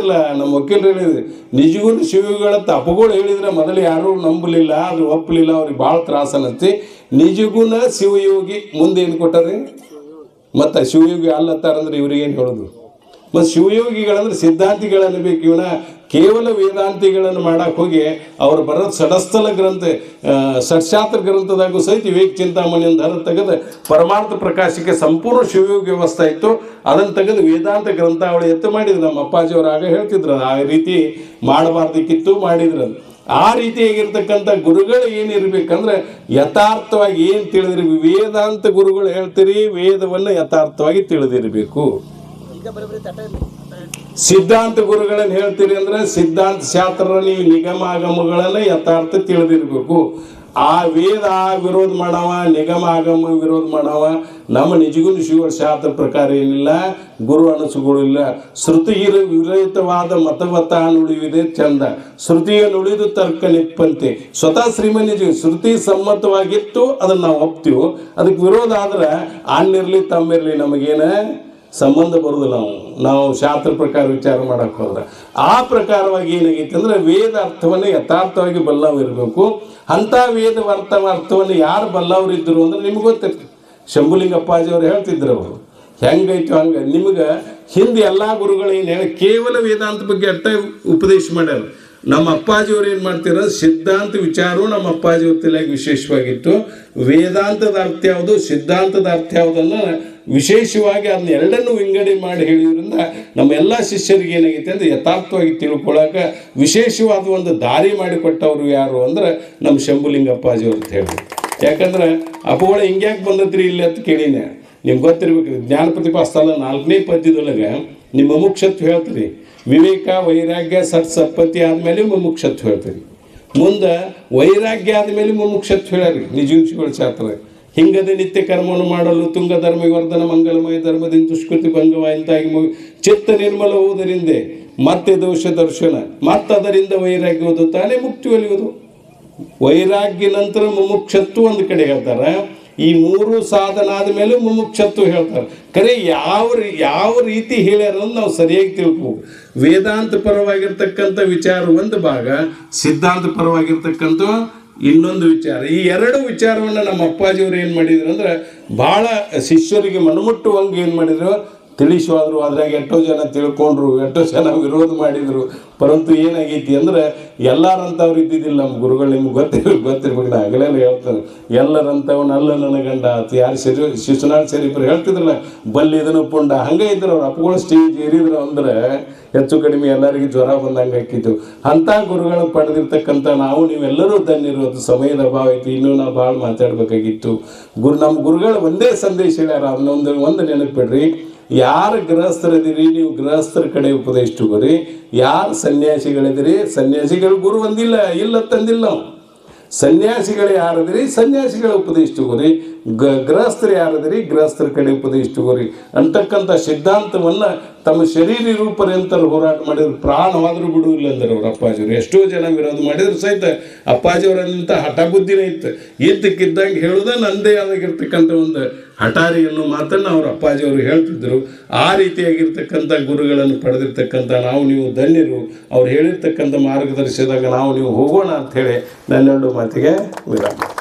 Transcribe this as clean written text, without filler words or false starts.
ಇಲ್ಲ. ನಮ್ಮ ವಕೀಲರು ಹೇಳಿದ್ರು ನಿಜಗೂ ಶಿವಗಳ ತಪ್ಪುಗಳು ಹೇಳಿದ್ರೆ ಮೊದಲು ಯಾರೂ ನಂಬಲಿಲ್ಲ, ಅದು ಒಪ್ಪಲಿಲ್ಲ, ಅವ್ರಿಗೆ ಭಾಳ ತ್ರಾಸನಂತಿ. ನಿಜಗುಣ ಶಿವಯೋಗಿ ಮುಂದೆ ಏನು ಕೊಟ್ಟಾರೆ ಮತ್ತು ಶಿವಯೋಗಿ ಅಲ್ಲತ್ತಾರಂದ್ರೆ ಇವ್ರಿಗೇನು ಹೇಳೋದು? ಮತ್ತು ಶಿವಯೋಗಿಗಳಂದ್ರೆ ಸಿದ್ಧಾಂತಿಗಳನ್ನು ಬೇಕು. ಇವನ ಕೇವಲ ವೇದಾಂತಿಗಳನ್ನು ಮಾಡಕ್ಕೆ ಹೋಗಿ ಅವ್ರು ಬರೋದು ಷಡಸ್ಥಲ ಗ್ರಂಥ, ಷಟ್ಶಾಸ್ತ್ರ ಗ್ರಂಥದಾಗೂ ಸಹಿತ ವಿವೇಕ ಚಿಂತಾಮಣಿಯನ್ನು ಧರ ತೆಗೆದು ಪರಮಾರ್ಥ ಪ್ರಕಾಶಕ್ಕೆ ಸಂಪೂರ್ಣ ಶಿವಯೋಗಿ ವ್ಯವಸ್ಥೆ ಇತ್ತು. ಅದನ್ನು ತೆಗೆದು ವೇದಾಂತ ಗ್ರಂಥಾವಳಿ ಎತ್ತು ಮಾಡಿದ್ರು. ನಮ್ಮ ಅಪ್ಪಾಜಿಯವರು ಆಗ ಹೇಳ್ತಿದ್ರು ಆ ರೀತಿ ಮಾಡಬಾರ್ದಕ್ಕಿತ್ತು, ಮಾಡಿದ್ರು. ಆ ರೀತಿಯಾಗಿರ್ತಕ್ಕಂಥ ಗುರುಗಳು ಏನಿರ್ಬೇಕಂದ್ರೆ ಯಥಾರ್ಥವಾಗಿ ಏನು ತಿಳಿದಿರ್ಬೇಕು. ವೇದಾಂತ ಗುರುಗಳು ಹೇಳ್ತೀರಿ, ವೇದವನ್ನು ಯಥಾರ್ಥವಾಗಿ ತಿಳಿದಿರಬೇಕು. ಸಿದ್ಧಾಂತ ಗುರುಗಳನ್ನು ಹೇಳ್ತೀರಿ ಅಂದ್ರೆ ಸಿದ್ಧಾಂತ ಶಾಸ್ತ್ರ ನೀವು ನಿಗಮಾಗಮಗಳನ್ನು ಯಥಾರ್ಥ ತಿಳಿದಿರ್ಬೇಕು. ಆ ವೇದ ವಿರೋಧ ಮಾಡವ, ನಿಗಮ ಆಗಮ ವಿರೋಧ ಮಾಡವ. ನಮ್ಮ ನಿಜಗೂ ಶಿವ ಶಾಸ್ತ್ರ ಪ್ರಕಾರ ಏನಿಲ್ಲ, ಗುರು ಅನಸುಗಳಿಲ್ಲ. ಶ್ರುತಿ ವಿರಹಿತವಾದ ಮತವತ ನುಡಿಯುವುದೇ ಚಂದ, ಶ್ರುತಿಯ ನುಡಿದು ತರ್ಕ ನಿಪ್ಪಂತೆ. ಸ್ವತಃ ಶ್ರೀಮನಿಜ ಶ್ರುತಿ ಸಮ್ಮತವಾಗಿತ್ತು, ಅದನ್ನು ನಾವು ಒಪ್ತೀವಿ. ಅದಕ್ಕೆ ವಿರೋಧ ಆದ್ರೆ ಅನ್ನಿರ್ಲಿ ತಮ್ಮಿರ್ಲಿ ನಮಗೇನ ಸಂಬಂಧ ಬರೋದಿಲ್ಲ. ನಾವು ಶಾಸ್ತ್ರ ಪ್ರಕಾರ ವಿಚಾರ ಮಾಡಕ್ಕೆ ಹೋದ್ರೆ ಆ ಪ್ರಕಾರವಾಗಿ ಏನಾಗೈತೆ ಅಂದರೆ ವೇದ ಅರ್ಥವನ್ನು ಯಥಾರ್ಥವಾಗಿ ಬಲ್ಲವರಿರಬೇಕು. ಅಂಥ ವೇದ ಅರ್ಥವನ್ನು ಯಾರು ಬಲ್ಲವರಿದ್ದರು ಅಂದ್ರೆ ನಿಮ್ಗೆ ಗೊತ್ತಿರ್ತದೆ. ಶಂಭುಲಿಂಗ ಅಪ್ಪಾಜಿಯವರು ಹೇಳ್ತಿದ್ರು, ಅವರು ಹೆಂಗೈತು ಹಂಗೆ. ನಿಮ್ಗೆ ಹಿಂದೆ ಎಲ್ಲ ಗುರುಗಳು ಏನು ಹೇಳಿ ಕೇವಲ ವೇದಾಂತ ಬಗ್ಗೆ ಅರ್ಥ ಉಪದೇಶ ಮಾಡ್ಯಾರ. ನಮ್ಮ ಅಪ್ಪಾಜಿಯವ್ರು ಏನು ಮಾಡ್ತಿರೋ ಸಿದ್ಧಾಂತ ವಿಚಾರವು ನಮ್ಮ ಅಪ್ಪಾಜಿಯವ್ರ ತಲೆಯಾಗಿ ವಿಶೇಷವಾಗಿತ್ತು. ವೇದಾಂತದ ಅರ್ಥ ಯಾವುದು, ಸಿದ್ಧಾಂತದ ಅರ್ಥ ಯಾವುದನ್ನು ವಿಶೇಷವಾಗಿ ಅದನ್ನ ಎರಡನ್ನು ವಿಂಗಡಣೆ ಮಾಡಿ ಹೇಳಿದ್ರಿಂದ ನಮ್ಮ ಎಲ್ಲ ಶಿಷ್ಯರಿಗೆ ಏನಾಗೈತೆ ಅಂದರೆ ಯಥಾರ್ಥವಾಗಿ ತಿಳ್ಕೊಳ್ಳೋಕೆ ವಿಶೇಷವಾದ ಒಂದು ದಾರಿ ಮಾಡಿಕೊಟ್ಟವರು ಯಾರು ಅಂದ್ರೆ ನಮ್ಮ ಶಂಭುಲಿಂಗ ಅಪ್ಪಾಜಿಯವ್ರು ಅಂತ ಹೇಳಿ. ಯಾಕಂದ್ರೆ ಅಪ್ಪಗಳು ಹಿಂಗ್ಯಾಕೆ ಬಂದತ್ರಿ ಇಲ್ಲಿ ಅಂತ ಕೇಳಿನೇ. ನಿಮ್ಗೆ ಗೊತ್ತಿರ್ಬೇಕು, ಜ್ಞಾನ ಪ್ರತಿಪಾಸ್ತಲ 4ನೇ ಪದ್ಯದೊಳಗೆ ನಿಮ್ಮ ಮುಮುಕ್ಷತ್ವ ಹೇಳ್ತೀರಿ. ವಿವೇಕ ವೈರಾಗ್ಯ ಸತ್ಸಪ್ಪತ್ತಿ ಆದಮೇಲೆ ಮುಮುಕ್ಷತ್ವ ಹೇಳ್ತೀರಿ. ಮುಂದೆ ವೈರಾಗ್ಯ ಆದಮೇಲೆ ಮುಮುಕ್ಷತ್ವ ಹೇಳ್ರಿ ನಿಜುಂಶಿಗಳ ಶಾಸ್ತ್ರ. ಹಿಂಗದ ನಿತ್ಯ ಕರ್ಮವನ್ನು ಮಾಡಲು ತುಂಗ ಧರ್ಮ ವಿವರ್ಧನ ಮಂಗಲಮಯ ಧರ್ಮದಿಂದ ದುಷ್ಕೃತಿ ಭಂಗವಾಯಿತಾಗಿ ಚಿತ್ತ ನಿರ್ಮಲ ಹೋದರಿಂದೆ ಮತ್ತೆ ದೋಷ ದರ್ಶನ, ಮತ್ತದರಿಂದ ವೈರಾಗ್ಯ ಓದು ತಾನೇ ಮುಕ್ತಿ ಒಲಿಯುವುದು. ವೈರಾಗ್ಯ ನಂತರ ಮುಮುಕ್ಷತ್ವ ಒಂದು ಕಡೆ ಹೇಳ್ತಾರೆ. ಈ 3 ಸಾಧನ ಆದಮೇಲೆ ಮುಮುಕ್ಷತ್ವ ಹೇಳ್ತಾರೆ. ಖರೆ ಯಾವ ರೀತಿ ಹೇಳ್ಯಾರ ನಾವು ಸರಿಯಾಗಿ ತಿಳ್ಕೋಬೇಕು. ವೇದಾಂತ ಪರವಾಗಿರ್ತಕ್ಕಂಥ ವಿಚಾರ ಒಂದು ಭಾಗ, ಸಿದ್ಧಾಂತ ಪರವಾಗಿರ್ತಕ್ಕಂಥ ಇನ್ನೊಂದು ವಿಚಾರ. ಈ ಎರಡು ವಿಚಾರವನ್ನು ನಮ್ಮ ಅಪ್ಪಾಜಿಯವರು ಏನು ಮಾಡಿದ್ರು ಅಂದ್ರೆ ಭಾಳ ಶಿಷ್ಯರಿಗೆ ಮನಮುಟ್ಟುವಂಗೆ ಏನು ಮಾಡಿದ್ರು, ತಿಳಿಸುವಾದ್ರು. ಅದ್ರಾಗ ಎಷ್ಟೋ ಜನ ತಿಳ್ಕೊಂಡ್ರು, ಎಷ್ಟೋ ಜನ ವಿರೋಧ ಮಾಡಿದರು. ಪರಂತು ಏನಾಗೈತಿ ಅಂದ್ರೆ ಎಲ್ಲರಂಥವ್ರು ಇದ್ದಿದ್ದಿಲ್ಲ ನಮ್ಮ ಗುರುಗಳು. ನಿಮ್ಗೆ ಗೊತ್ತಿರ್ಬೇಕು. ನಾ ಹಗಲೆಲ್ಲ ಹೇಳ್ತಾರೆ, ಎಲ್ಲರಂಥವ್ನು ಅಲ್ಲ ನನ್ನ ಗಂಡ ಆತು. ಯಾರು ಶಿಶುನಾಳ್ ಶರೀಫರು ಹೇಳ್ತಿದ್ರಲ್ಲ, ಬಲ್ಲಿ ಇದನ್ನು ಪುಂಡ ಹಂಗೆ ಇದ್ರು. ಅವ್ರು ಅಪ್ಪಗಳು ಸ್ಟೇಜ್ ಏರಿದ್ರು ಅಂದ್ರೆ ಹೆಚ್ಚು ಕಡಿಮೆ ಎಲ್ಲರಿಗೂ ಜ್ವರ ಬಂದಂಗೆ ಹಾಕಿತ್ತು. ಅಂಥ ಗುರುಗಳನ್ನು ಪಡೆದಿರ್ತಕ್ಕಂಥ ನಾವು ನೀವೆಲ್ಲರೂ ಧನ್ಯರು. ಸಮಯದ ಅಭಾವ ಐತಿ, ಇನ್ನೂ ನಾವು ಭಾಳ ಮಾತಾಡಬೇಕಾಗಿತ್ತು. ನಮ್ಮ ಗುರುಗಳು ಒಂದೇ ಸಂದೇಶ ಹೇಳ್ಯಾರ, ಅದನ್ನೊಂದು ನೆನಪಿಡ್ರಿ. ಯಾರು ಗೃಹಸ್ಥರಿದ್ದೀರಿ ನೀವು ಗೃಹಸ್ಥರ ಕಡೆ ಉಪದೇಶ ತಗೋರಿ. ಯಾರು ಸನ್ಯಾಸಿಗಳಿದ್ದೀರಿ ಸನ್ಯಾಸಿಗಳು ಗುರು ಒಂದಿಲ್ಲ, ಇಲ್ಲ ತಂದಿಲ್ಲ. ಸನ್ಯಾಸಿಗಳು ಯಾರದಿರಿ ಸನ್ಯಾಸಿಗಳ ಉಪದೇಶ ತಗೋರಿ. ಗೃಹಸ್ಥರು ಯಾರದಿರಿ ಗೃಹಸ್ಥರ ಕಡೆ ಉಪದೇಶ ತಗೋರಿ ಅಂತಕ್ಕಂಥ ಸಿದ್ಧಾಂತವನ್ನು ತಮ್ಮ ಶರೀರ ರೂಪರೆಂತರು ಹೋರಾಟ ಮಾಡಿದ್ರು. ಪ್ರಾಣವಾದರೂ ಬಿಡುವುದಿಲ್ಲ ಅಂದ್ರೆ ಅವ್ರ ಅಪ್ಪಾಜಿಯವರು. ಎಷ್ಟೋ ಜನ ವಿರೋಧ ಮಾಡಿದ್ರು ಸಹಿತ ಅಪ್ಪಾಜಿಯವರಂಥ ಹಠ ಬುದ್ಧಿನೇ ಇತ್ತು. ಇದ್ದಕ್ಕಿದ್ದಂಗೆ ಹೇಳೋದೇ ನಂದೇ ಆದಾಗಿರ್ತಕ್ಕಂಥ ಒಂದು ಹಠಾರಿ ಅನ್ನೋ ಮಾತನ್ನು ಅವ್ರ ಅಪ್ಪಾಜಿಯವರು ಹೇಳ್ತಿದ್ರು. ಆ ರೀತಿಯಾಗಿರ್ತಕ್ಕಂಥ ಗುರುಗಳನ್ನು ಪಡೆದಿರ್ತಕ್ಕಂಥ ನಾವು ನೀವು ಧನ್ಯರು. ಅವ್ರು ಹೇಳಿರ್ತಕ್ಕಂಥ ಮಾರ್ಗದರ್ಶನದಾಗ ನಾವು ನೀವು ಹೋಗೋಣ ಅಂಥೇಳಿ ನನ್ನೆರಡು ಮಾತಿಗೆ ವಿರಾಮ.